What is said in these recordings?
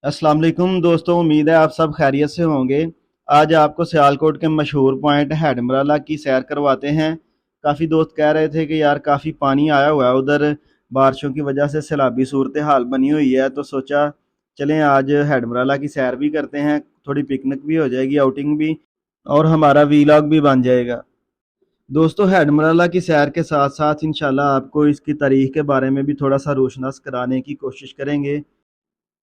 अस्सलाम वालेकुम दोस्तों, उम्मीद है आप सब खैरियत से होंगे। आज आपको सियालकोट के मशहूर पॉइंट हेडमराला की सैर करवाते हैं। काफ़ी दोस्त कह रहे थे कि यार काफ़ी पानी आया हुआ है उधर, बारिशों की वजह से सैलाबी सूरत हाल बनी हुई है, तो सोचा चलें आज हेडमराला की सैर भी करते हैं, थोड़ी पिकनिक भी हो जाएगी, आउटिंग भी, और हमारा वीलॉग भी बन जाएगा। दोस्तों, हेडमराला की सैर के साथ साथ इंशाल्लाह आपको इसकी तारीख के बारे में भी थोड़ा सा रोशनास कराने की कोशिश करेंगे।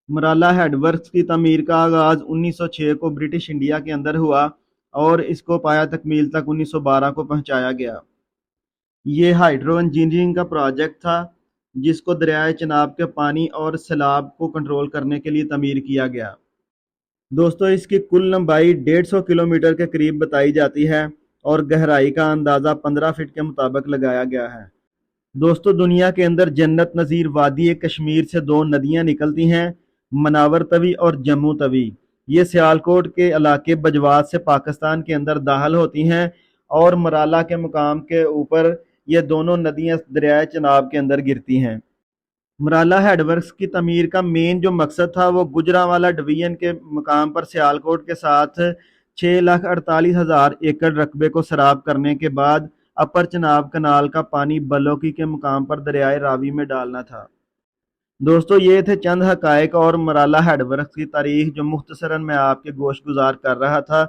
मराला हेडवर्क्स की तमीर का आगाज़ 1906 को ब्रिटिश इंडिया के अंदर हुआ और इसको पाया तकमील तक 1912 को पहुंचाया गया। ये हाइड्रो इंजीनियरिंग का प्रोजेक्ट था जिसको दरियाए चिनाब के पानी और सैलाब को कंट्रोल करने के लिए तमीर किया गया। दोस्तों, इसकी कुल लंबाई 150 किलोमीटर के करीब बताई जाती है और गहराई का अंदाज़ा 15 फीट के मुताबिक लगाया गया है। दोस्तों, दुनिया के अंदर जन्नत नज़ीर वादी कश्मीर से दो नदियां निकलती हैं, मनावर तवी और जम्मू तवी। ये सियालकोट के इलाके बजवात से पाकिस्तान के अंदर दाखिल होती हैं और मराला के मुकाम के ऊपर ये दोनों नदियां दरियाए चनाब के अंदर गिरती हैं। मराला हेडवर्क्स की तमीर का मेन जो मकसद था वो गुजरांवाला डिवीजन के मुकाम पर सियालकोट के साथ 6,48,000 एकड़ रकबे को सराब करने के बाद अपर चनाब कनाल का पानी बलोकी के मुकाम पर दरियाए रावी में डालना था। दोस्तों, ये थे चंद हकायक और मराला हेडवर्क्स की तारीख जो मुख्तसरन मैं आपके गोश गुजार कर रहा था।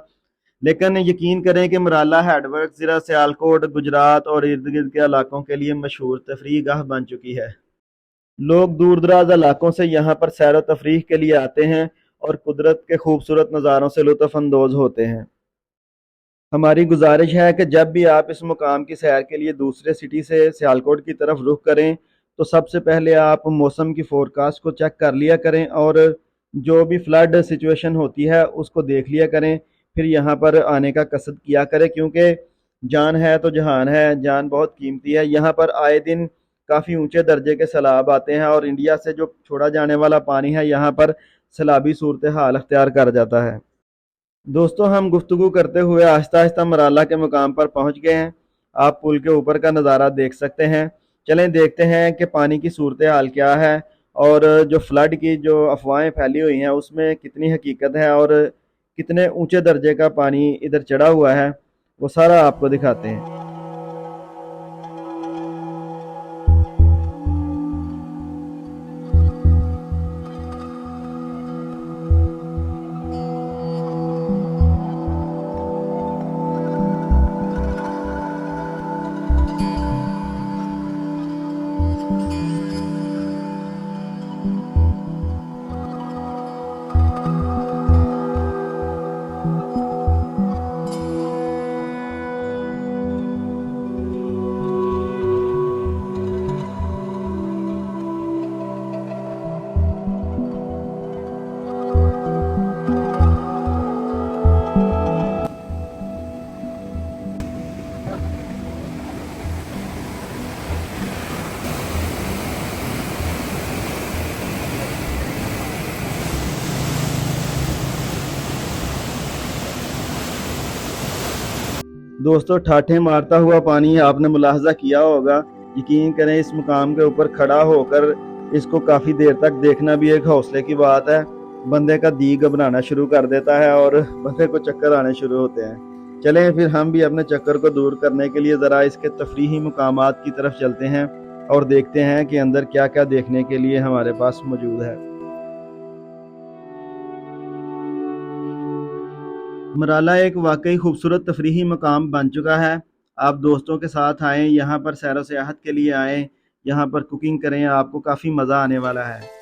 लेकिन यकीन करें कि मराला हेडवर्क्स ज़िला सियालकोट, गुजरात और इर्द गिर्द के इलाकों के लिए मशहूर तफरीह गाह बन चुकी है। लोग दूर दराज इलाकों से यहाँ पर सैर व तफरीह के लिए आते हैं और कुदरत के खूबसूरत नज़ारों से लुत्फ़ अंदोज़ होते हैं। हमारी गुजारिश है कि जब भी आप इस मुकाम की सैर के लिए दूसरे सिटी से सियालकोट की तरफ रुख करें तो सबसे पहले आप मौसम की फोरकास्ट को चेक कर लिया करें और जो भी फ्लड सिचुएशन होती है उसको देख लिया करें। फिर यहाँ पर आने का कसद किया करें, क्योंकि जान है तो जहान है, जान बहुत कीमती है। यहाँ पर आए दिन काफ़ी ऊंचे दर्जे के सैलाब आते हैं और इंडिया से जो छोड़ा जाने वाला पानी है यहाँ पर सैलाबी सूरत हाल अख्तियार कर जाता है। दोस्तों, हम गुफ्तगू करते हुए आहिस्ता आहिस्ता मराला के मुकाम पर पहुंच गए हैं। आप पुल के ऊपर का नज़ारा देख सकते हैं। चलें देखते हैं कि पानी की सूरत हाल क्या है और जो फ्लड की जो अफवाहें फैली हुई हैं उसमें कितनी हकीकत है और कितने ऊंचे दर्जे का पानी इधर चढ़ा हुआ है, वो सारा आपको दिखाते हैं। दोस्तों, ठाठे मारता हुआ पानी आपने मुलाहजा किया होगा। यकीन करें, इस मुकाम के ऊपर खड़ा होकर इसको काफ़ी देर तक देखना भी एक हौसले की बात है। बंदे का दी घबराना शुरू कर देता है और बंदे को चक्कर आने शुरू होते हैं। चलें फिर हम भी अपने चक्कर को दूर करने के लिए ज़रा इसके तफरीही मुकामात की तरफ चलते हैं और देखते हैं कि अंदर क्या क्या देखने के लिए हमारे पास मौजूद है। मराला एक वाकई खूबसूरत तफरीही मकाम बन चुका है। आप दोस्तों के साथ आएँ, यहाँ पर सैर व सियाहत के लिए आएँ, यहाँ पर कुकिंग करें, आपको काफ़ी मज़ा आने वाला है।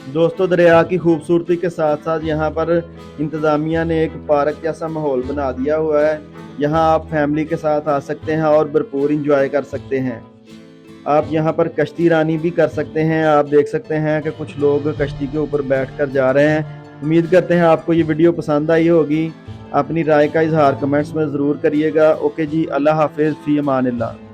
दोस्तों दरिया की खूबसूरती के साथ साथ यहाँ पर इंतज़ामिया ने एक पार्क जैसा माहौल बना दिया हुआ है। यहाँ आप फैमिली के साथ आ सकते हैं और भरपूर इंजॉय कर सकते हैं। आप यहाँ पर कश्ती रानी भी कर सकते हैं। आप देख सकते हैं कि कुछ लोग कश्ती के ऊपर बैठकर जा रहे हैं। उम्मीद करते हैं आपको ये वीडियो पसंद आई होगी। अपनी राय का इजहार कमेंट्स में ज़रूर करिएगा। ओके जी, अल्लाह हाफिज़, फ़ी अमानिल्लाह।